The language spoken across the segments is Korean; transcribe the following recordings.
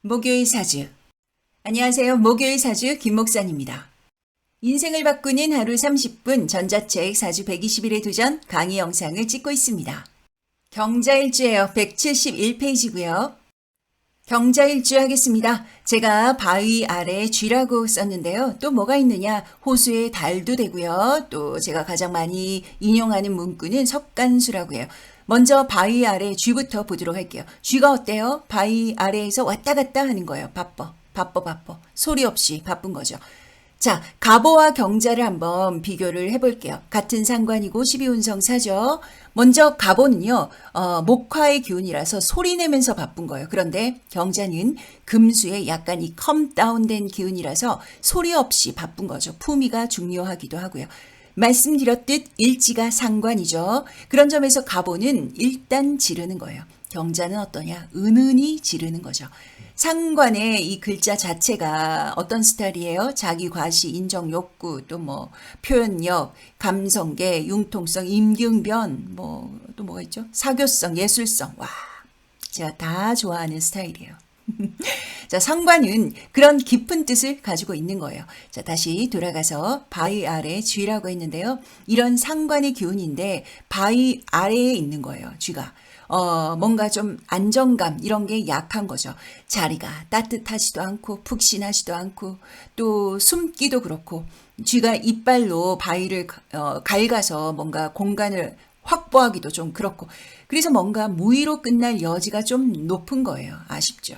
목요일 사주. 안녕하세요. 목요일 사주 김 목사입니다. 인생을 바꾸는 하루 30분 전자책 사주 120일의 도전 강의 영상을 찍고 있습니다. 경자일주예요. 171페이지고요. 경자일주 하겠습니다. 제가 바위 아래 쥐라고 썼는데요. 또 뭐가 있느냐? 호수의 달도 되고요. 또 제가 가장 많이 인용하는 문구는 석간수라고 해요. 먼저 바위 아래 쥐부터 보도록 할게요. 쥐가 어때요? 바위 아래에서 왔다 갔다 하는 거예요. 바빠. 소리 없이 바쁜 거죠. 자, 갑오와 경자를 한번 비교를 해볼게요. 같은 상관이고 12운성 사죠. 먼저 갑오는요, 목화의 기운이라서 소리 내면서 바쁜 거예요. 그런데 경자는 금수의 약간 이 컴다운된 기운이라서 소리 없이 바쁜 거죠. 품위가 중요하기도 하고요. 말씀드렸듯 일지가 상관이죠. 그런 점에서 갑오는 일단 지르는 거예요. 경자는 어떠냐? 은은히 지르는 거죠. 상관의 이 글자 자체가 어떤 스타일이에요? 자기 과시, 인정 욕구, 또 뭐 표현력, 감성계, 융통성, 임기응변, 또 뭐가 있죠? 사교성, 예술성. 와, 제가 다 좋아하는 스타일이에요. 자, 상관은 그런 깊은 뜻을 가지고 있는 거예요. 자, 다시 돌아가서 바위 아래 쥐라고 했는데요. 이런 상관의 기운인데 바위 아래에 있는 거예요. 쥐가. 뭔가 좀 안정감 이런 게 약한 거죠. 자리가 따뜻하지도 않고 푹신하지도 않고 또 숨기도 그렇고 쥐가 이빨로 바위를 갉아서 뭔가 공간을 확보하기도 좀 그렇고 그래서 뭔가 무의로 끝날 여지가 좀 높은 거예요. 아쉽죠.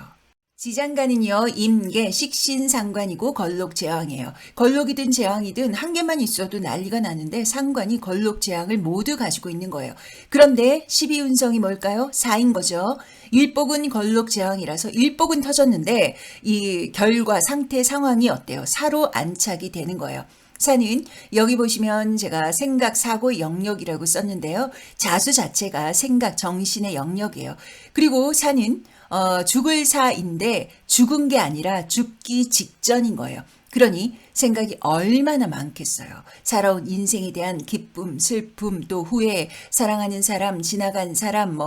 지장간은요, 임계, 식신상관이고 걸록재왕이에요. 걸록이든 재왕이든 한 개만 있어도 난리가 나는데 상관이 걸록재왕을 모두 가지고 있는 거예요. 그런데 12운성이 뭘까요? 4인 거죠. 일복은 걸록재왕이라서 일복은 터졌는데 이 결과, 상태, 상황이 어때요? 사로 안착이 되는 거예요. 사는 여기 보시면 제가 생각, 사고, 영역이라고 썼는데요. 자수 자체가 생각, 정신의 영역이에요. 그리고 사는 죽을 사인데 죽은 게 아니라 죽기 직전인 거예요. 그러니 생각이 얼마나 많겠어요. 살아온 인생에 대한 기쁨, 슬픔, 또 후회, 사랑하는 사람, 지나간 사람,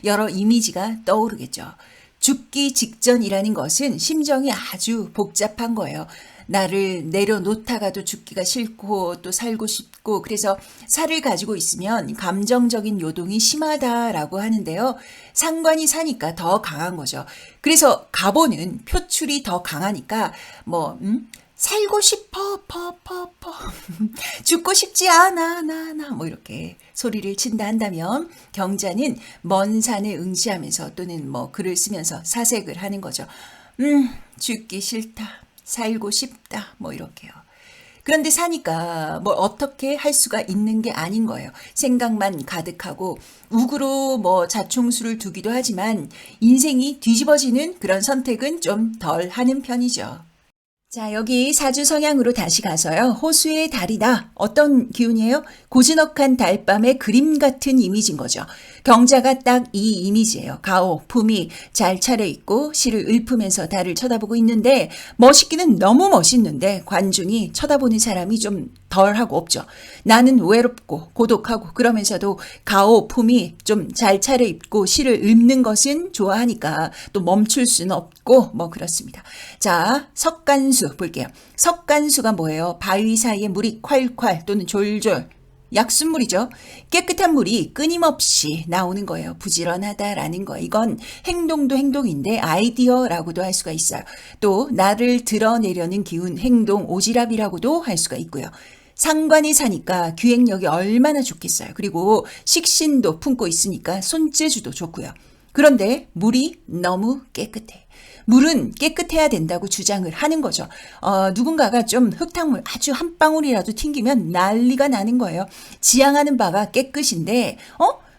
여러 이미지가 떠오르겠죠. 죽기 직전이라는 것은 심정이 아주 복잡한 거예요. 나를 내려놓다가도 죽기가 싫고 또 살고 싶고 그래서 살을 가지고 있으면 감정적인 요동이 심하다라고 하는데요. 상관이 사니까 더 강한 거죠. 그래서 갑오는 표출이 더 강하니까 살고 싶어 죽고 싶지 않아 나 이렇게 소리를 친다 한다면 경자는 먼 산을 응시하면서 또는 글을 쓰면서 사색을 하는 거죠. 죽기 싫다. 살고 싶다. 이렇게요. 그런데 사니까 어떻게 할 수가 있는 게 아닌 거예요. 생각만 가득하고 우구로 자충수를 두기도 하지만 인생이 뒤집어지는 그런 선택은 좀 덜 하는 편이죠. 자, 여기 사주 성향으로 다시 가서요. 호수의 달이다. 어떤 기운이에요? 고즈넉한 달밤의 그림 같은 이미지인 거죠. 경자가 딱 이 이미지예요. 가오, 품이 잘 차려입고 실을 읊으면서 달을 쳐다보고 있는데 멋있기는 너무 멋있는데 관중이 쳐다보는 사람이 좀 덜하고 없죠. 나는 외롭고 고독하고 그러면서도 가오, 품이 좀 잘 차려입고 실을 읊는 것은 좋아하니까 또 멈출 수는 없고 그렇습니다. 자, 석간수 볼게요. 석간수가 뭐예요? 바위 사이에 물이 콸콸 또는 졸졸 약순물이죠. 깨끗한 물이 끊임없이 나오는 거예요. 부지런하다라는 거. 이건 행동도 행동인데 아이디어라고도 할 수가 있어요. 또 나를 드러내려는 기운, 행동, 오지랖이라고도 할 수가 있고요. 상관이 사니까 기획력이 얼마나 좋겠어요. 그리고 식신도 품고 있으니까 손재주도 좋고요. 그런데 물이 너무 깨끗해. 물은 깨끗해야 된다고 주장을 하는 거죠. 누군가가 좀 흙탕물 아주 한 방울이라도 튕기면 난리가 나는 거예요. 지향하는 바가 깨끗인데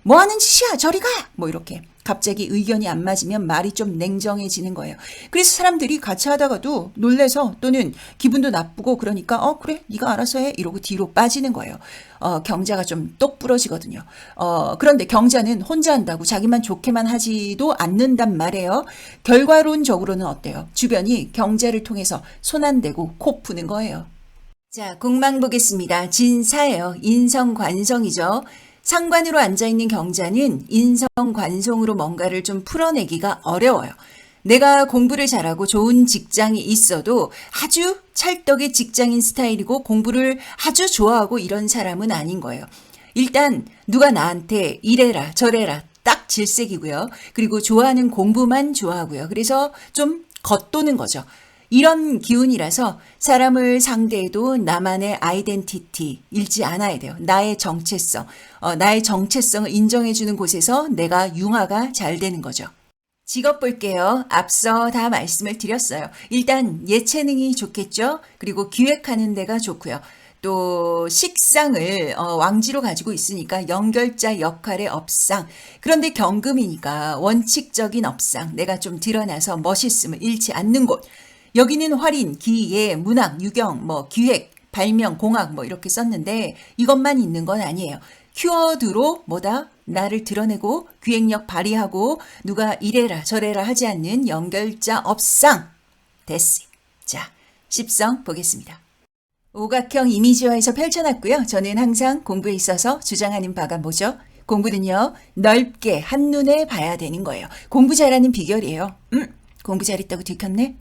뭐 하는 짓이야 저리 가 이렇게 갑자기 의견이 안 맞으면 말이 좀 냉정해지는 거예요. 그래서 사람들이 같이 하다가도 놀래서 또는 기분도 나쁘고 그러니까 그래 네가 알아서 해 이러고 뒤로 빠지는 거예요. 경자가 좀 똑부러지거든요. 그런데 경자는 혼자 한다고 자기만 좋게만 하지도 않는단 말이에요. 결과론적으로는 어때요? 주변이 경자를 통해서 손 안 대고 코 푸는 거예요. 자, 공망 보겠습니다. 진사예요. 인성관성이죠. 상관으로 앉아있는 경자는 인성관성으로 뭔가를 좀 풀어내기가 어려워요. 내가 공부를 잘하고 좋은 직장이 있어도 아주 찰떡의 직장인 스타일이고 공부를 아주 좋아하고 이런 사람은 아닌 거예요. 일단 누가 나한테 이래라 저래라 딱 질색이고요. 그리고 좋아하는 공부만 좋아하고요. 그래서 좀 겉도는 거죠. 이런 기운이라서 사람을 상대해도 나만의 아이덴티티 잃지 않아야 돼요. 나의 정체성을 인정해주는 곳에서 내가 융화가 잘 되는 거죠. 직업 볼게요. 앞서 다 말씀을 드렸어요. 일단 예체능이 좋겠죠. 그리고 기획하는 데가 좋고요. 또 식상을 왕지로 가지고 있으니까 연결자 역할의 업상. 그런데 경금이니까 원칙적인 업상. 내가 좀 드러나서 멋있음을 잃지 않는 곳. 여기는 활인, 기예, 문학, 유경, 기획, 발명, 공학 이렇게 썼는데 이것만 있는 건 아니에요. 키워드로 나를 드러내고 기획력 발휘하고 누가 이래라 저래라 하지 않는 연결자 업상. 됐어요. 자, 10성 보겠습니다. 오각형 이미지화해서 펼쳐놨고요. 저는 항상 공부에 있어서 주장하는 바가 뭐죠? 공부는요. 넓게 한눈에 봐야 되는 거예요. 공부 잘하는 비결이에요. 공부 잘했다고 들켰네?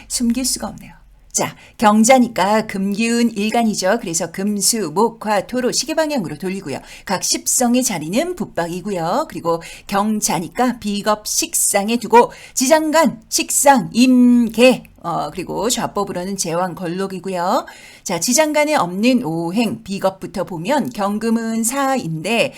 숨길 수가 없네요. 자, 경자니까 금기운 일간이죠. 그래서 금수, 목, 화, 토로 시계 방향으로 돌리고요. 각 10성의 자리는 북박이고요. 그리고 경자니까 비겁 식상에 두고 지장간, 식상, 임계 그리고 좌법으로는 제왕 걸록이고요. 자, 지장간에 없는 오행 비겁부터 보면 경금은 사인데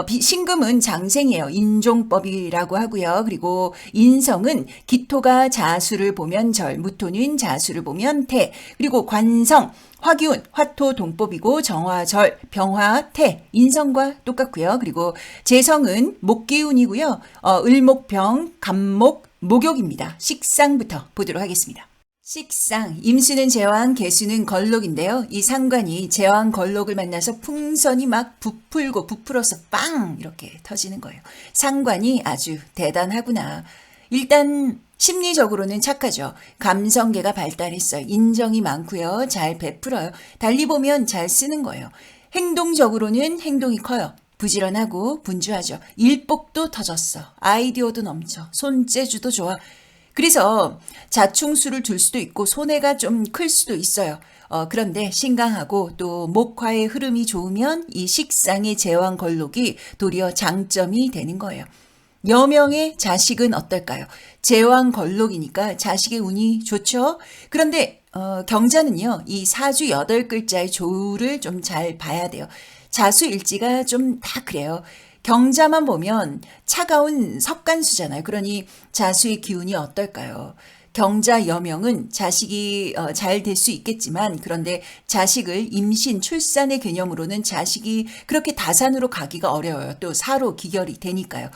신금은 장생이에요. 인종법이라고 하고요. 그리고 인성은 기토가 자수를 보면 절, 무토는 자수를 보면 태, 그리고 관성, 화기운, 화토 동법이고 정화절, 병화, 태, 인성과 똑같고요. 그리고 재성은 목기운이고요. 을목병, 간목, 목욕입니다. 식상부터 보도록 하겠습니다. 식상, 임수는 제왕, 개수는 걸록인데요. 이 상관이 제왕 걸록을 만나서 풍선이 막 부풀어서 빵 이렇게 터지는 거예요. 상관이 아주 대단하구나. 일단 심리적으로는 착하죠. 감성계가 발달했어요. 인정이 많고요. 잘 베풀어요. 달리 보면 잘 쓰는 거예요. 행동적으로는 행동이 커요. 부지런하고 분주하죠. 일복도 터졌어. 아이디어도 넘쳐. 손재주도 좋아. 그래서 자충수를 둘 수도 있고 손해가 좀 클 수도 있어요. 그런데 신강하고 또 목화의 흐름이 좋으면 이 식상의 제왕 걸록이 도리어 장점이 되는 거예요. 여명의 자식은 어떨까요? 제왕 걸록이니까 자식의 운이 좋죠. 그런데 경자는요. 이 사주 8글자의 조를 좀 잘 봐야 돼요. 자수일지가 좀 다 그래요. 경자만 보면 차가운 석간수잖아요. 그러니 자수의 기운이 어떨까요? 경자 여명은 자식이 잘 될 수 있겠지만 그런데 자식을 임신, 출산의 개념으로는 자식이 그렇게 다산으로 가기가 어려워요. 또 사로 기결이 되니까요.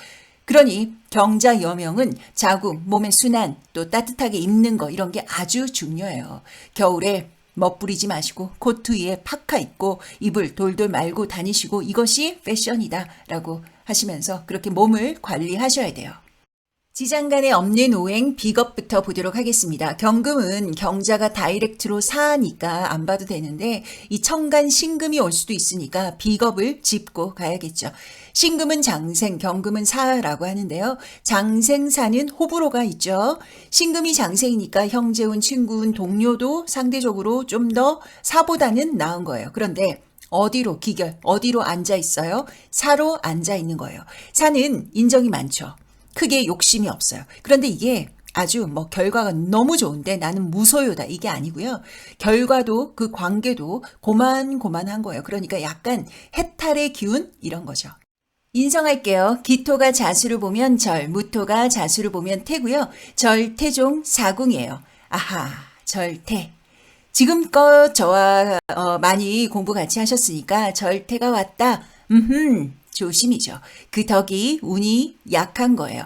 그러니 경자 여명은 자궁, 몸의 순환, 또 따뜻하게 입는 거 이런 게 아주 중요해요. 겨울에 멋부리지 마시고 코트 위에 파카 입고 이불 돌돌 말고 다니시고 이것이 패션이다 라고 하시면서 그렇게 몸을 관리하셔야 돼요. 지장간에 없는 오행 비겁부터 보도록 하겠습니다. 경금은 경자가 다이렉트로 사니까 안 봐도 되는데 이 청간 신금이 올 수도 있으니까 비겁을 짚고 가야겠죠. 신금은 장생, 경금은 사라고 하는데요. 장생사는 호불호가 있죠. 신금이 장생이니까 형제운, 친구운, 동료도 상대적으로 좀 더 사보다는 나은 거예요. 그런데 어디로 기결, 어디로 앉아 있어요? 사로 앉아 있는 거예요. 사는 인정이 많죠. 크게 욕심이 없어요. 그런데 이게 아주 결과가 너무 좋은데 나는 무소유다 이게 아니고요. 결과도 그 관계도 고만고만한 거예요. 그러니까 약간 해탈의 기운 이런 거죠. 인성할게요. 기토가 자수를 보면 절, 무토가 자수를 보면 태고요. 절, 태종, 사궁이에요. 아하, 절태. 지금껏 저와 많이 공부 같이 하셨으니까 절태가 왔다. 조심이죠. 그 덕이 운이 약한 거예요.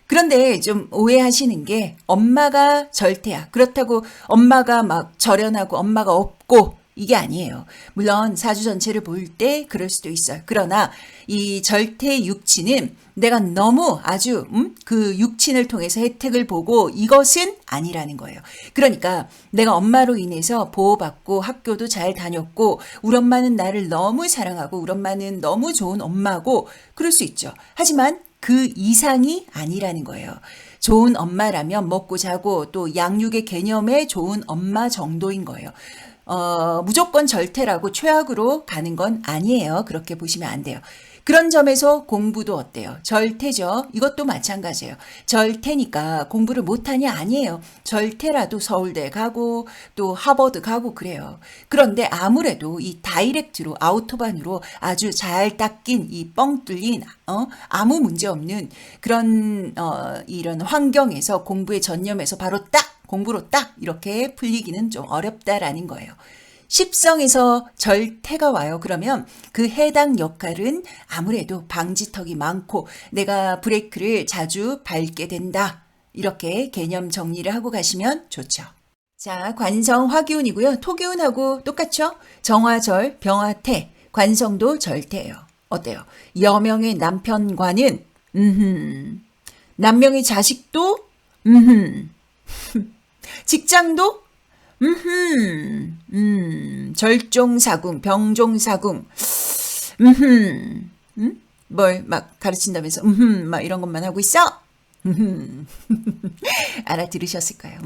그런데 좀 오해하시는 게 엄마가 절태야. 그렇다고 엄마가 막 절연하고 엄마가 없고 이게 아니에요. 물론 사주 전체를 볼 때 그럴 수도 있어요. 그러나 이 절태 육친은 내가 너무 아주 그 육친을 통해서 혜택을 보고 이것은 아니라는 거예요. 그러니까 내가 엄마로 인해서 보호받고 학교도 잘 다녔고 우리 엄마는 나를 너무 사랑하고 우리 엄마는 너무 좋은 엄마고 그럴 수 있죠. 하지만 그 이상이 아니라는 거예요. 좋은 엄마라면 먹고 자고 또 양육의 개념에 좋은 엄마 정도인 거예요. 무조건 절퇴라고 최악으로 가는 건 아니에요. 그렇게 보시면 안 돼요. 그런 점에서 공부도 어때요? 절퇴죠. 이것도 마찬가지예요. 절퇴니까 공부를 못하냐? 아니에요. 절퇴라도 서울대 가고 또 하버드 가고 그래요. 그런데 아무래도 이 다이렉트로 아우토반으로 아주 잘 닦인 이 뻥 뚫린 아무 문제 없는 그런 이런 환경에서 공부에 전념해서 바로 딱 공부로 딱 이렇게 풀리기는 좀 어렵다라는 거예요. 십성에서 절퇴가 와요. 그러면 그 해당 역할은 아무래도 방지턱이 많고 내가 브레이크를 자주 밟게 된다. 이렇게 개념 정리를 하고 가시면 좋죠. 자, 관성 화기운이고요. 토기운하고 똑같죠? 정화절, 병화태, 관성도 절퇴예요. 어때요? 여명의 남편과는 남명의 자식도 직장도 절종사궁, 병종사궁, 뭘 막 가르친다면서, 막 이런 것만 하고 있어? 알아들으셨을 거예요.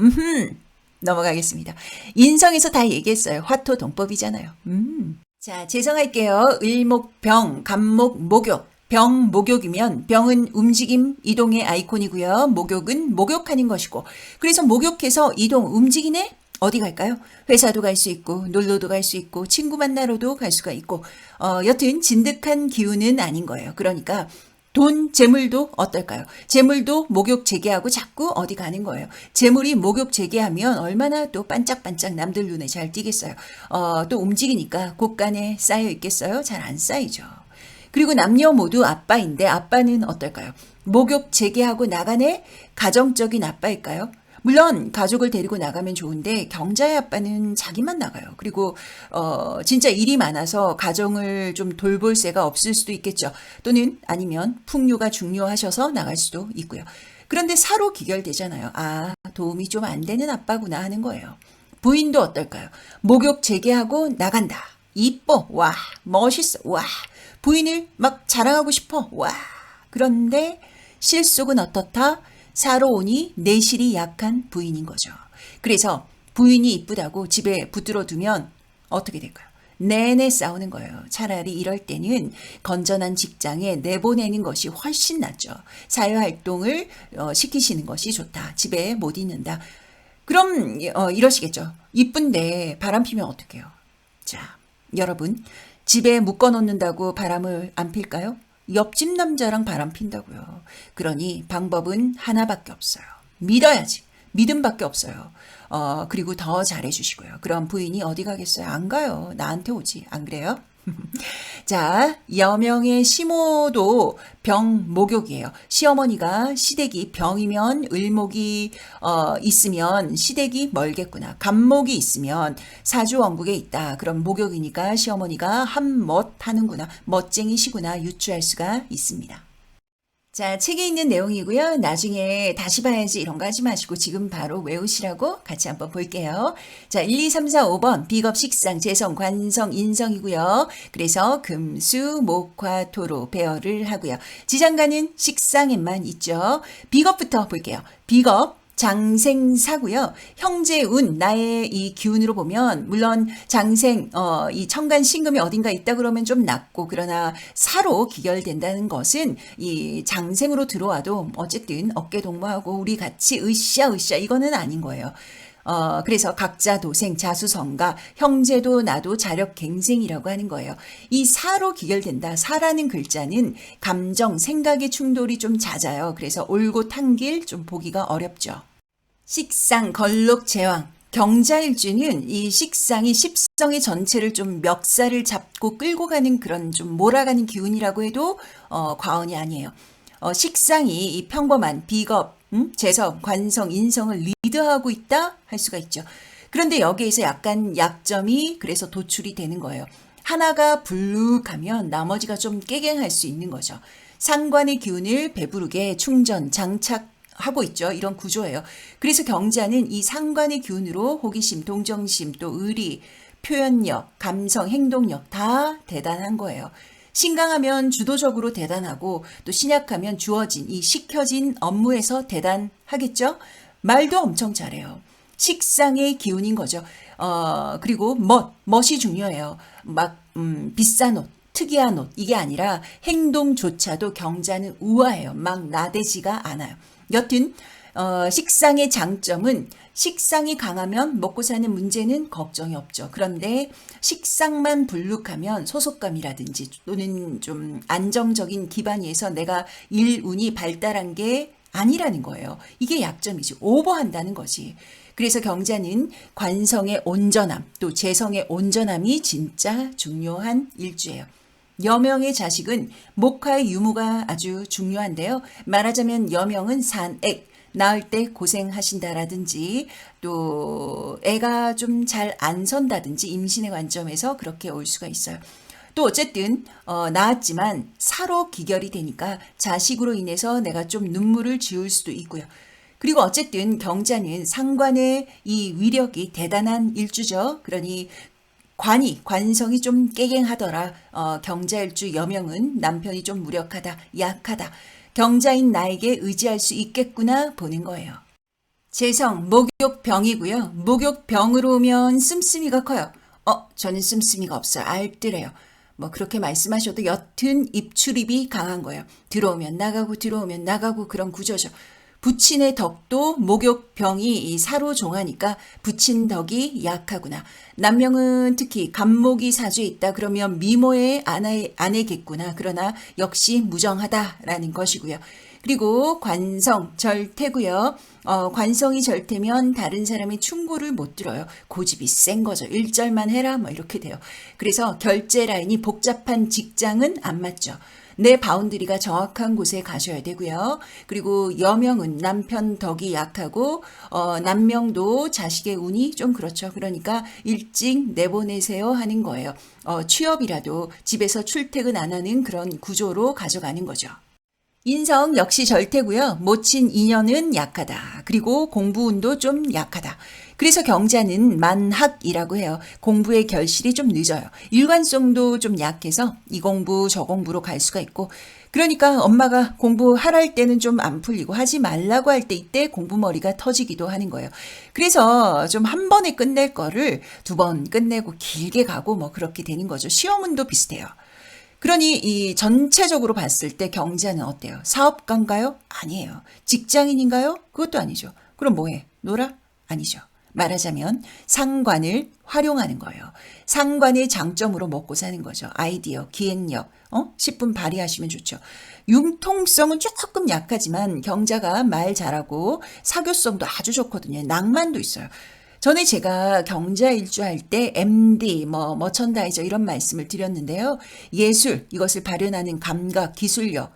넘어가겠습니다. 인성에서 다 얘기했어요. 화토동법이잖아요. 자, 재성할게요. 을목병, 간목, 목욕. 병, 목욕이면 병은 움직임, 이동의 아이콘이고요. 목욕은 목욕하는 것이고. 그래서 목욕해서 이동, 움직이네? 어디 갈까요? 회사도 갈 수 있고 놀러도 갈 수 있고 친구 만나러도 갈 수가 있고 여튼 진득한 기운은 아닌 거예요. 그러니까 돈, 재물도 어떨까요? 재물도 목욕 재개하고 자꾸 어디 가는 거예요. 재물이 목욕 재개하면 얼마나 또 반짝반짝 남들 눈에 잘 띄겠어요. 또 움직이니까 곳간에 쌓여 있겠어요? 잘 안 쌓이죠. 그리고 남녀 모두 아빠인데 아빠는 어떨까요? 목욕 재개하고 나가네? 가정적인 아빠일까요? 물론 가족을 데리고 나가면 좋은데 경자의 아빠는 자기만 나가요. 그리고 진짜 일이 많아서 가정을 좀 돌볼 새가 없을 수도 있겠죠. 또는 아니면 풍류가 중요하셔서 나갈 수도 있고요. 그런데 사로 기결되잖아요. 아, 도움이 좀 안 되는 아빠구나 하는 거예요. 부인도 어떨까요? 목욕 재개하고 나간다. 이뻐. 와, 멋있어. 와, 부인을 막 자랑하고 싶어. 와, 그런데 실속은 어떻다? 사로 오니 내실이 약한 부인인 거죠. 그래서 부인이 이쁘다고 집에 붙들어 두면 어떻게 될까요? 내내 싸우는 거예요. 차라리 이럴 때는 건전한 직장에 내보내는 것이 훨씬 낫죠. 사회활동을 시키시는 것이 좋다. 집에 못 있는다. 그럼 이러시겠죠. 이쁜데 바람 피면 어떡해요? 자, 여러분 집에 묶어놓는다고 바람을 안 필까요? 옆집 남자랑 바람 핀다고요. 그러니 방법은 하나밖에 없어요. 믿어야지. 믿음밖에 없어요. 그리고 더 잘해주시고요. 그럼 부인이 어디 가겠어요? 안 가요. 나한테 오지. 안 그래요? 자, 여명의 시모도 병, 목욕이에요. 시어머니가 시댁이 병이면 을목이 있으면 시댁이 멀겠구나. 간목이 있으면 사주원국에 있다. 그럼 목욕이니까 시어머니가 한멋 하는구나. 멋쟁이시구나 유추할 수가 있습니다. 자, 책에 있는 내용이고요. 나중에 다시 봐야지 이런 거 하지 마시고 지금 바로 외우시라고 같이 한번 볼게요. 자, 1, 2, 3, 4, 5번 비겁, 식상, 재성, 관성, 인성이고요. 그래서 금, 수, 목, 화, 토로 배열을 하고요. 지장간은 식상에만 있죠. 비겁부터 볼게요. 비겁. 장생사고요. 형제운 나의 이 기운으로 보면 물론 장생 이 천간 신금이 어딘가 있다 그러면 좀 낮고 그러나 사로 기결된다는 것은 이 장생으로 들어와도 어쨌든 어깨 동무하고 우리 같이 으쌰 이거는 아닌 거예요. 그래서 각자 도생, 자수성가, 형제도 나도 자력갱생이라고 하는 거예요. 이 사로 기결된다. 사라는 글자는 감정, 생각의 충돌이 좀 잦아요. 그래서 옳고 탄 길 좀 보기가 어렵죠. 식상, 걸록, 제왕. 경자일주는 이 식상이 십성의 전체를 좀 멱살을 잡고 끌고 가는 그런 좀 몰아가는 기운이라고 해도 과언이 아니에요. 식상이 이 평범한 비겁, 재성, 관성, 인성을 리드하고 있다 할 수가 있죠. 그런데 여기에서 약간 약점이 그래서 도출이 되는 거예요. 하나가 불룩하면 나머지가 좀 깨갱할 수 있는 거죠. 상관의 기운을 배부르게 충전, 장착하고 있죠. 이런 구조예요. 그래서 경자는 이 상관의 기운으로 호기심, 동정심, 또 의리, 표현력, 감성, 행동력 다 대단한 거예요. 신강하면 주도적으로 대단하고 또 신약하면 주어진 이 시켜진 업무에서 대단하겠죠? 말도 엄청 잘해요. 식상의 기운인 거죠. 그리고 멋이 중요해요. 막, 비싼 옷, 특이한 옷, 이게 아니라 행동조차도 경자는 우아해요. 막 나대지가 않아요. 여튼, 식상의 장점은 식상이 강하면 먹고 사는 문제는 걱정이 없죠. 그런데 식상만 불룩하면 소속감이라든지 또는 좀 안정적인 기반 위에서 내가 일운이 발달한 게 아니라는 거예요. 이게 약점이지. 오버한다는 거지. 그래서 경자는 관성의 온전함, 또 재성의 온전함이 진짜 중요한 일주예요. 여명의 자식은 목화의 유무가 아주 중요한데요. 말하자면 여명은 산액, 낳을 때 고생하신다라든지 또 애가 좀 잘 안 선다든지 임신의 관점에서 그렇게 올 수가 있어요. 또 어쨌든 낳았지만 사로 기결이 되니까 자식으로 인해서 내가 좀 눈물을 지을 수도 있고요. 그리고 어쨌든 경자는 상관의 이 위력이 대단한 일주죠. 그러니 관성이 좀 깨갱하더라. 경자일주 여명은 남편이 좀 무력하다, 약하다. 경자인 나에게 의지할 수 있겠구나 보는 거예요. 재성, 목욕병이고요. 목욕병으로 오면 씀씀이가 커요. 저는 씀씀이가 없어요. 알뜰해요. 뭐 그렇게 말씀하셔도 여튼 입출입이 강한 거예요. 들어오면 나가고 들어오면 나가고 그런 구조죠. 부친의 덕도 목욕병이 이 사로 종하니까 부친 덕이 약하구나. 남명은 특히 간목이 사주에 있다 그러면 미모의 아내겠구나. 그러나 역시 무정하다라는 것이고요. 그리고 관성 절태고요. 관성이 절태면 다른 사람의 충고를 못 들어요. 고집이 센 거죠. 일절만 해라 뭐 이렇게 돼요. 그래서 결제 라인이 복잡한 직장은 안 맞죠. 내 바운드리가 정확한 곳에 가셔야 되고요. 그리고 여명은 남편 덕이 약하고 남명도 자식의 운이 좀 그렇죠. 그러니까 일찍 내보내세요 하는 거예요. 취업이라도 집에서 출퇴근 안 하는 그런 구조로 가져가는 거죠. 인성 역시 절태고요. 모친 인연은 약하다. 그리고 공부운도 좀 약하다. 그래서 경자는 만학이라고 해요. 공부의 결실이 좀 늦어요. 일관성도 좀 약해서 이 공부 저 공부로 갈 수가 있고 그러니까 엄마가 공부하랄 때는 좀 안 풀리고 하지 말라고 할 때 이때 공부머리가 터지기도 하는 거예요. 그래서 좀 한 번에 끝낼 거를 두 번 끝내고 길게 가고 뭐 그렇게 되는 거죠. 시험운도 비슷해요. 그러니 이 전체적으로 봤을 때 경자는 어때요? 사업가인가요? 아니에요. 직장인인가요? 그것도 아니죠. 그럼 뭐해? 놀아? 아니죠. 말하자면 상관을 활용하는 거예요. 상관의 장점으로 먹고 사는 거죠. 아이디어, 기획력, 10분 발휘하시면 좋죠. 융통성은 조금 약하지만 경자가 말 잘하고 사교성도 아주 좋거든요. 낭만도 있어요. 전에 제가 경자 일주할 때 MD, 머천다이저 이런 말씀을 드렸는데요. 예술, 이것을 발현하는 감각, 기술력,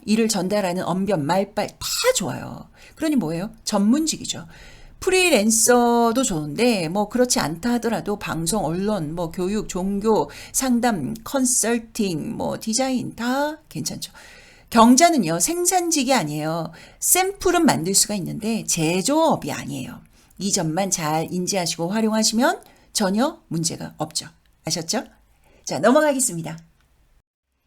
이를 전달하는 언변, 말빨 다 좋아요. 그러니 뭐예요? 전문직이죠. 프리랜서도 좋은데 뭐 그렇지 않다 하더라도 방송, 언론, 뭐 교육, 종교, 상담, 컨설팅, 뭐 디자인 다 괜찮죠. 경자는요. 생산직이 아니에요. 샘플은 만들 수가 있는데 제조업이 아니에요. 이 점만 잘 인지하시고 활용하시면 전혀 문제가 없죠. 아셨죠? 자, 넘어가겠습니다.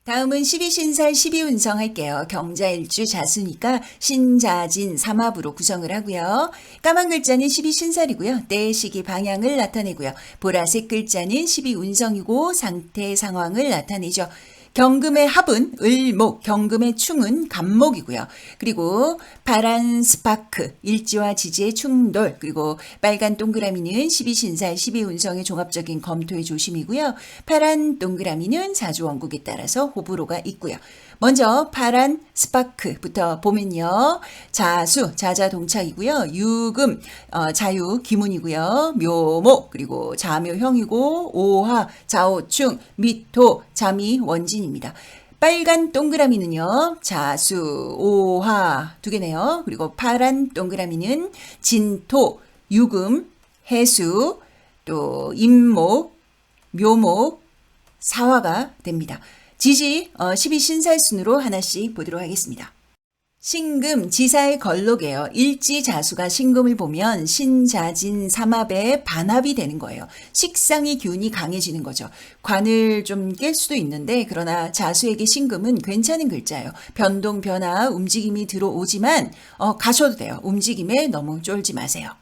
다음은 12신살 12운성 할게요. 경자일주 자수니까 신자진 삼합으로 구성을 하고요. 까만 글자는 12신살이고요. 때의 시기 방향을 나타내고요. 보라색 글자는 12운성이고 상태 상황을 나타내죠. 경금의 합은 을목, 경금의 충은 간목이고요. 그리고 파란 스파크, 일지와 지지의 충돌, 그리고 빨간 동그라미는 12신살, 12운성의 종합적인 검토의 조심이고요. 파란 동그라미는 사주원국에 따라서 호불호가 있고요. 먼저 파란 스파크부터 보면요. 자수, 자자동착이고요. 유금, 자유, 기문이고요. 묘목, 그리고 자묘형이고 오화, 자오충, 미토, 자미, 원진입니다. 빨간 동그라미는요. 자수, 오화 두 개네요. 그리고 파란 동그라미는 진토, 유금, 해수, 또 임목, 묘목, 사화가 됩니다. 지지 12신살순으로 하나씩 보도록 하겠습니다. 신금, 지사의 걸록이에요. 일지자수가 신금을 보면 신자진 삼합의 반합이 되는 거예요. 식상의 기운이 강해지는 거죠. 관을 좀 깰 수도 있는데 그러나 자수에게 신금은 괜찮은 글자예요. 변동, 변화, 움직임이 들어오지만 가셔도 돼요. 움직임에 너무 쫄지 마세요.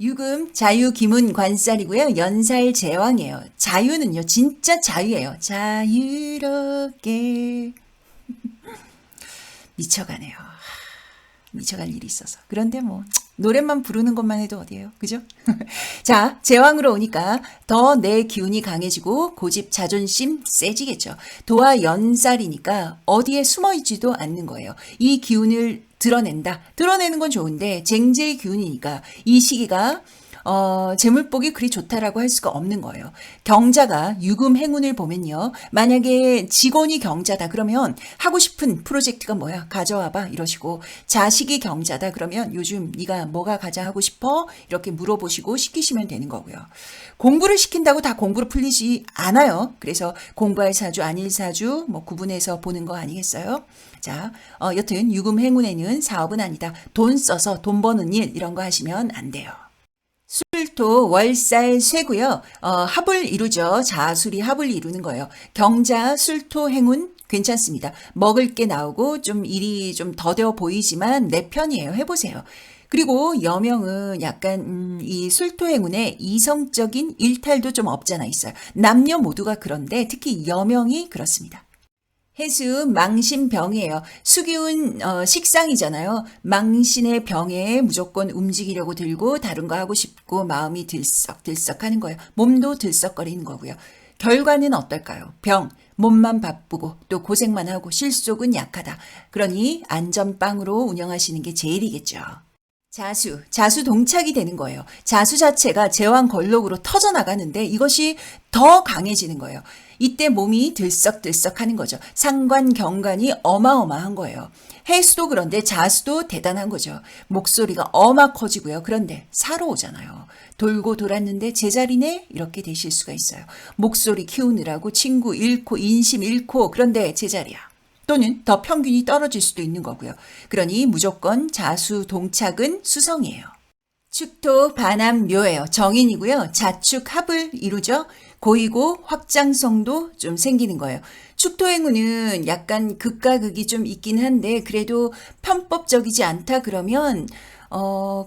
유금, 자유, 기문, 관살이고요. 연살, 제왕이에요. 자유는요. 진짜 자유예요. 자유롭게 미쳐가네요. 미쳐갈 일이 있어서. 그런데 뭐 노래만 부르는 것만 해도 어디예요? 그죠? 자, 제왕으로 오니까 더 내 기운이 강해지고 고집, 자존심 세지겠죠. 도화 연살이니까 어디에 숨어있지도 않는 거예요. 이 기운을 드러낸다. 드러내는 건 좋은데 쟁제의 기운이니까 이 시기가 재물복이 그리 좋다라고 할 수가 없는 거예요. 경자가 유금 행운을 보면요. 만약에 직원이 경자다 그러면 하고 싶은 프로젝트가 뭐야? 가져와봐 이러시고 자식이 경자다 그러면 요즘 네가 뭐가 가장 하고 싶어? 이렇게 물어보시고 시키시면 되는 거고요. 공부를 시킨다고 다 공부로 풀리지 않아요. 그래서 공부할 사주 아닐 사주 뭐 구분해서 보는 거 아니겠어요? 자, 여튼 유금 행운에는 사업은 아니다. 돈 써서 돈 버는 일 이런 거 하시면 안 돼요. 술토 월살 쇠고요. 합을 이루죠. 자술이 합을 이루는 거예요. 경자 술토 행운 괜찮습니다. 먹을 게 나오고 좀 일이 좀 더뎌 보이지만 내 편이에요. 해보세요. 그리고 여명은 약간 이 술토 행운에 이성적인 일탈도 좀 없잖아 있어요. 남녀 모두가 그런데 특히 여명이 그렇습니다. 해수 망신병이에요. 수기운 식상이잖아요. 망신의 병에 무조건 움직이려고 들고 다른 거 하고 싶고 마음이 들썩들썩하는 거예요. 몸도 들썩거리는 거고요. 결과는 어떨까요? 병, 몸만 바쁘고 또 고생만 하고 실속은 약하다. 그러니 안전빵으로 운영하시는 게 제일이겠죠. 자수 동착이 되는 거예요. 자수 자체가 제왕 걸록으로 터져나가는데 이것이 더 강해지는 거예요. 이때 몸이 들썩들썩 하는 거죠. 상관, 경관이 어마어마한 거예요. 해수도 그런데 자수도 대단한 거죠. 목소리가 어마 커지고요. 그런데 사러 오잖아요. 돌고 돌았는데 제자리네? 이렇게 되실 수가 있어요. 목소리 키우느라고 친구 잃고 인심 잃고 그런데 제자리야. 또는 더 평균이 떨어질 수도 있는 거고요. 그러니 무조건 자수 동착은 수성이에요. 축토 반함 묘예요. 정인이고요. 자축 합을 이루죠. 고이고 확장성도 좀 생기는 거예요. 축토 행운은 약간 극과 극이 좀 있긴 한데 그래도 편법적이지 않다 그러면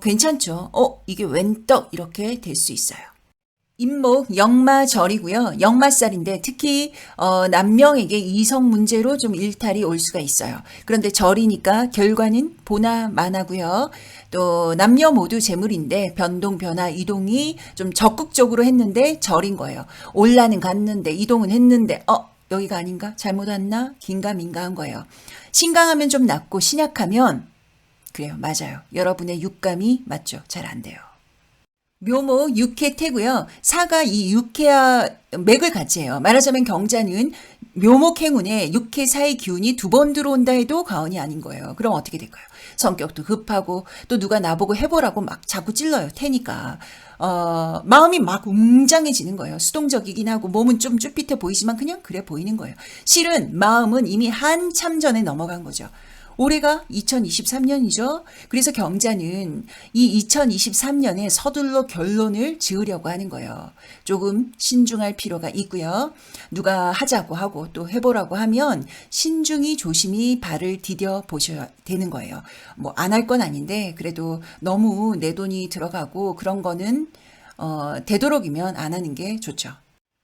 괜찮죠. 이게 웬 떡 이렇게 될 수 있어요. 임목 역마절이고요. 역마살인데 특히 남명에게 이성 문제로 좀 일탈이 올 수가 있어요. 그런데 절이니까 결과는 보나 마나고요. 또 남녀 모두 재물인데 변동 변화 이동이 좀 적극적으로 했는데 절인 거예요. 올라는 갔는데 이동은 했는데 여기가 아닌가? 잘못 왔나? 긴가민가한 거예요. 신강하면 좀 낫고 신약하면 그래요. 맞아요. 여러분의 육감이 맞죠. 잘 안 돼요. 묘목 육해태고요. 사가 이 육해와 맥을 같이 해요. 말하자면 경자는 묘목 행운에 육해사의 기운이 두 번 들어온다 해도 과언이 아닌 거예요. 그럼 어떻게 될까요? 성격도 급하고 또 누가 나보고 해보라고 막 자꾸 찔러요. 태니까 마음이 막 웅장해지는 거예요. 수동적이긴 하고 몸은 좀 쭈삣해 보이지만 그냥 그래 보이는 거예요. 실은 마음은 이미 한참 전에 넘어간 거죠. 올해가 2023년이죠. 그래서 경자는 이 2023년에 서둘러 결론을 지으려고 하는 거예요. 조금 신중할 필요가 있고요. 누가 하자고 하고 또 해보라고 하면 신중히 조심히 발을 디뎌 보셔야 되는 거예요. 뭐 안 할 건 아닌데 그래도 너무 내 돈이 들어가고 그런 거는 되도록이면 안 하는 게 좋죠.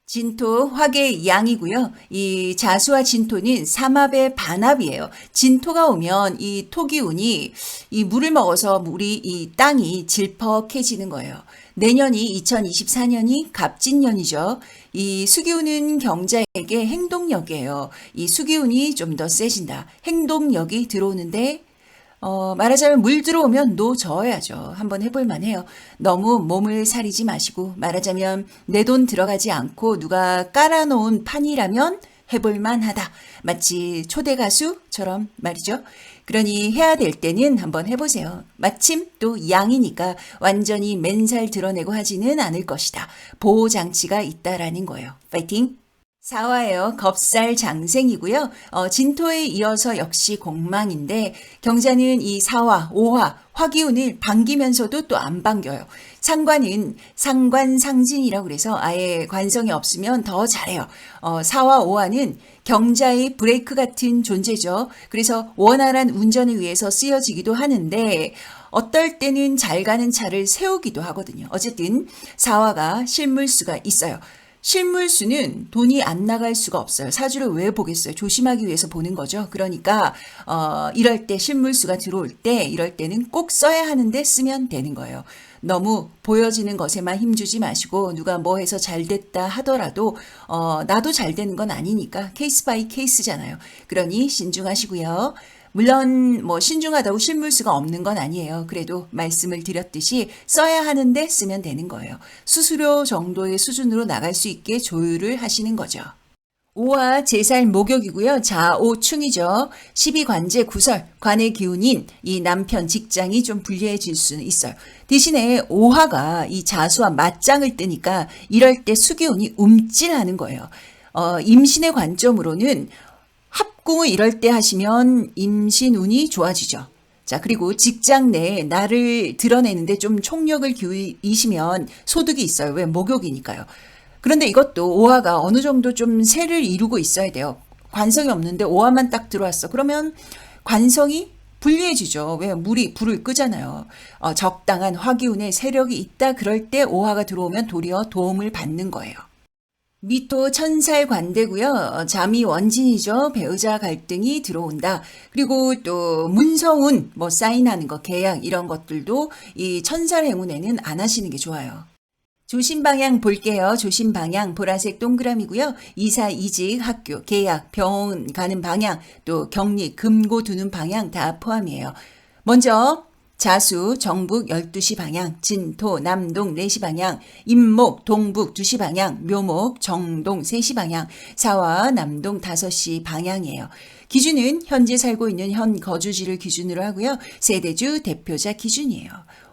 진토 화계 양이고요. 이 자수와 진토는 삼합의 반합이에요. 진토가 오면 이 토기운이 이 물을 먹어서 이 땅이 질퍽해지는 거예요. 내년이 2024년이 갑진년이죠. 이 수기운은 경자에게 행동력이에요. 이 수기운이 좀 더 세진다. 행동력이 들어오는데 말하자면 물 들어오면 노 저어야죠. 한번 해볼 만해요. 너무 몸을 사리지 마시고 말하자면 내 돈 들어가지 않고 누가 깔아놓은 판이라면 해볼 만하다. 마치 초대 가수처럼 말이죠. 그러니 해야 될 때는 한번 해보세요. 마침 또 양이니까 완전히 맨살 드러내고 하지는 않을 것이다. 보호장치가 있다라는 거예요. 파이팅! 사화예요. 겁살 장생이고요. 진토에 이어서 역시 공망인데 경자는 이 사화, 오화, 화기운을 반기면서도 또 안 반겨요. 상관은 상관상진이라고 그래서 아예 관성이 없으면 더 잘해요. 사화, 오화는 경자의 브레이크 같은 존재죠. 그래서 원활한 운전을 위해서 쓰여지기도 하는데 어떨 때는 잘 가는 차를 세우기도 하거든요. 어쨌든 사화가 실물수가 있어요. 실물수는 돈이 안 나갈 수가 없어요. 사주를 왜 보겠어요? 조심하기 위해서 보는 거죠. 그러니까 이럴 때 실물수가 들어올 때 이럴 때는 꼭 써야 하는데 쓰면 되는 거예요. 너무 보여지는 것에만 힘주지 마시고 누가 뭐 해서 잘 됐다 하더라도 나도 잘 되는 건 아니니까 케이스 바이 케이스잖아요. 그러니 신중하시고요. 물론 뭐 신중하다고 실물수가 없는 건 아니에요. 그래도 말씀을 드렸듯이 써야 하는데 쓰면 되는 거예요. 수수료 정도의 수준으로 나갈 수 있게 조율을 하시는 거죠. 오화 제살 목욕이고요. 자오충이죠. 12관제 구설, 관의 기운인 이 남편 직장이 좀 불리해질 수는 있어요. 대신에 오화가 이 자수와 맞짱을 뜨니까 이럴 때 수기운이 움찔하는 거예요. 임신의 관점으로는 합궁을 이럴 때 하시면 임신운이 좋아지죠. 자, 그리고 직장 내에 나를 드러내는데 좀 총력을 기울이시면 소득이 있어요. 왜? 목욕이니까요. 그런데 이것도 오화가 어느 정도 좀 세를 이루고 있어야 돼요. 관성이 없는데 오화만 딱 들어왔어. 그러면 관성이 불리해지죠. 왜? 물이 불을 끄잖아요. 적당한 화기운의 세력이 있다. 그럴 때 오화가 들어오면 도리어 도움을 받는 거예요. 미토 천살 관대고요. 잠이 원진이죠. 배우자 갈등이 들어온다. 그리고 또 문서운, 뭐 사인하는 거, 계약 이런 것들도 이 천살 행운에는 안 하시는 게 좋아요. 조심 방향 볼게요. 조심 방향 보라색 동그라미고요. 이사, 이직, 학교, 계약, 병원 가는 방향, 또 격리, 금고 두는 방향 다 포함이에요. 먼저 자수, 정북 12시 방향, 진토, 남동 4시 방향, 임목, 동북 2시 방향, 묘목, 정동 3시 방향, 사화, 남동 5시 방향이에요. 기준은 현재 살고 있는 현 거주지를 기준으로 하고요. 세대주 대표자 기준이에요.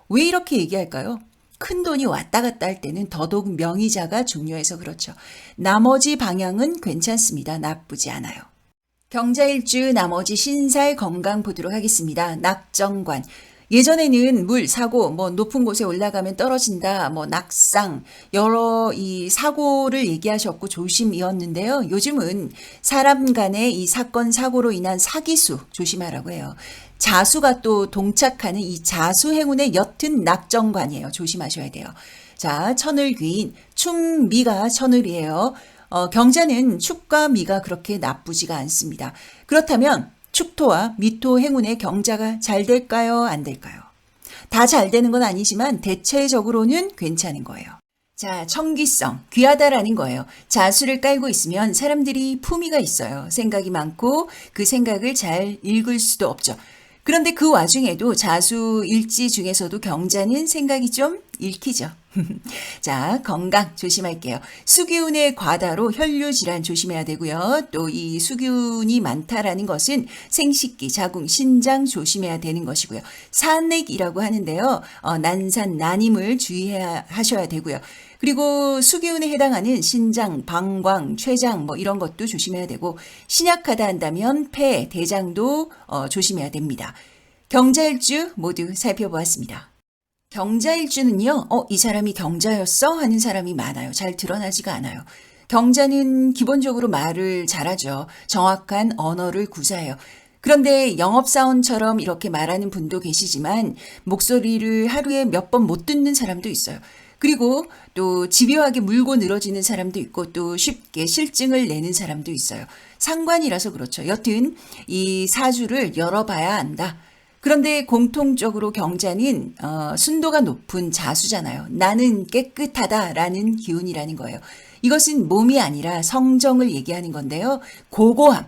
왜 이렇게 얘기할까요? 큰 돈이 왔다 갔다 할 때는 더더욱 명의자가 중요해서 그렇죠. 나머지 방향은 괜찮습니다. 나쁘지 않아요. 경자일주 나머지 신살 건강 보도록 하겠습니다. 낙정관. 예전에는 물, 사고, 뭐 높은 곳에 올라가면 떨어진다, 뭐 낙상, 여러 이 사고를 얘기하셨고 조심이었는데요. 요즘은 사람 간의 이 사건, 사고로 인한 사기수 조심하라고 해요. 자수가 또 동착하는 이 자수 행운의 옅은 낙정관이에요. 조심하셔야 돼요. 자, 천을귀인, 충미가 천을이에요. 경자는 축과 미가 그렇게 나쁘지가 않습니다. 그렇다면 축토와 미토 행운의 경자가 잘 될까요? 안 될까요? 다 잘 되는 건 아니지만 대체적으로는 괜찮은 거예요. 자, 청기성, 귀하다라는 거예요. 자수를 깔고 있으면 사람들이 품위가 있어요. 생각이 많고 그 생각을 잘 읽을 수도 없죠. 그런데 그 와중에도 자수 일지 중에서도 경자는 생각이 좀 읽히죠. 자, 건강 조심할게요. 수기운의 과다로 혈류 질환 조심해야 되고요. 또 이 수기운이 많다라는 것은 생식기, 자궁, 신장 조심해야 되는 것이고요. 산액이라고 하는데요. 난산, 난임을 주의해야 하셔야 되고요. 그리고 수기운에 해당하는 신장, 방광, 췌장 뭐 이런 것도 조심해야 되고 신약하다 한다면 폐, 대장도 조심해야 됩니다. 경자일주 모두 살펴보았습니다. 경자일주는요, 이 사람이 경자였어? 하는 사람이 많아요. 잘 드러나지가 않아요. 경자는 기본적으로 말을 잘하죠. 정확한 언어를 구사해요. 그런데 영업사원처럼 이렇게 말하는 분도 계시지만 목소리를 하루에 몇 번 못 듣는 사람도 있어요. 그리고 또 집요하게 물고 늘어지는 사람도 있고 또 쉽게 실증을 내는 사람도 있어요. 상관이라서 그렇죠. 여튼 이 사주를 열어봐야 한다. 그런데 공통적으로 경자는 순도가 높은 자수잖아요. 나는 깨끗하다라는 기운이라는 거예요. 이것은 몸이 아니라 성정을 얘기하는 건데요. 고고함,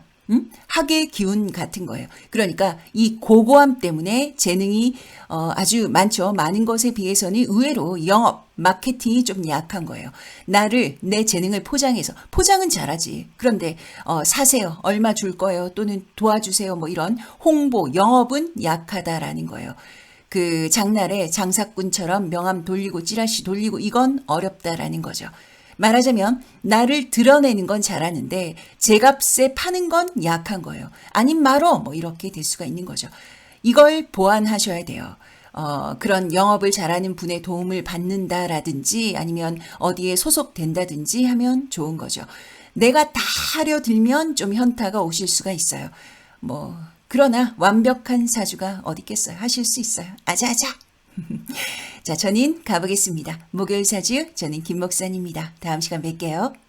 학의 기운 같은 거예요. 그러니까 이 고고함 때문에 재능이 아주 많죠. 많은 것에 비해서는 의외로 영업, 마케팅이 좀 약한 거예요. 나를 내 재능을 포장해서 포장은 잘하지. 그런데 사세요. 얼마 줄 거예요. 또는 도와주세요. 뭐 이런 홍보, 영업은 약하다라는 거예요. 그 장날에 장사꾼처럼 명함 돌리고 찌라시 돌리고 이건 어렵다라는 거죠. 말하자면 나를 드러내는 건 잘하는데 제값에 파는 건 약한 거예요. 아님 말어 뭐 이렇게 될 수가 있는 거죠. 이걸 보완하셔야 돼요. 그런 영업을 잘하는 분의 도움을 받는다라든지 아니면 어디에 소속된다든지 하면 좋은 거죠. 내가 다 하려 들면 좀 현타가 오실 수가 있어요. 뭐 그러나 완벽한 사주가 어디 있겠어요. 하실 수 있어요. 아자아자. 자, 저는 가보겠습니다. 목요일 사주, 저는 김 목사님입니다. 다음 시간 뵐게요.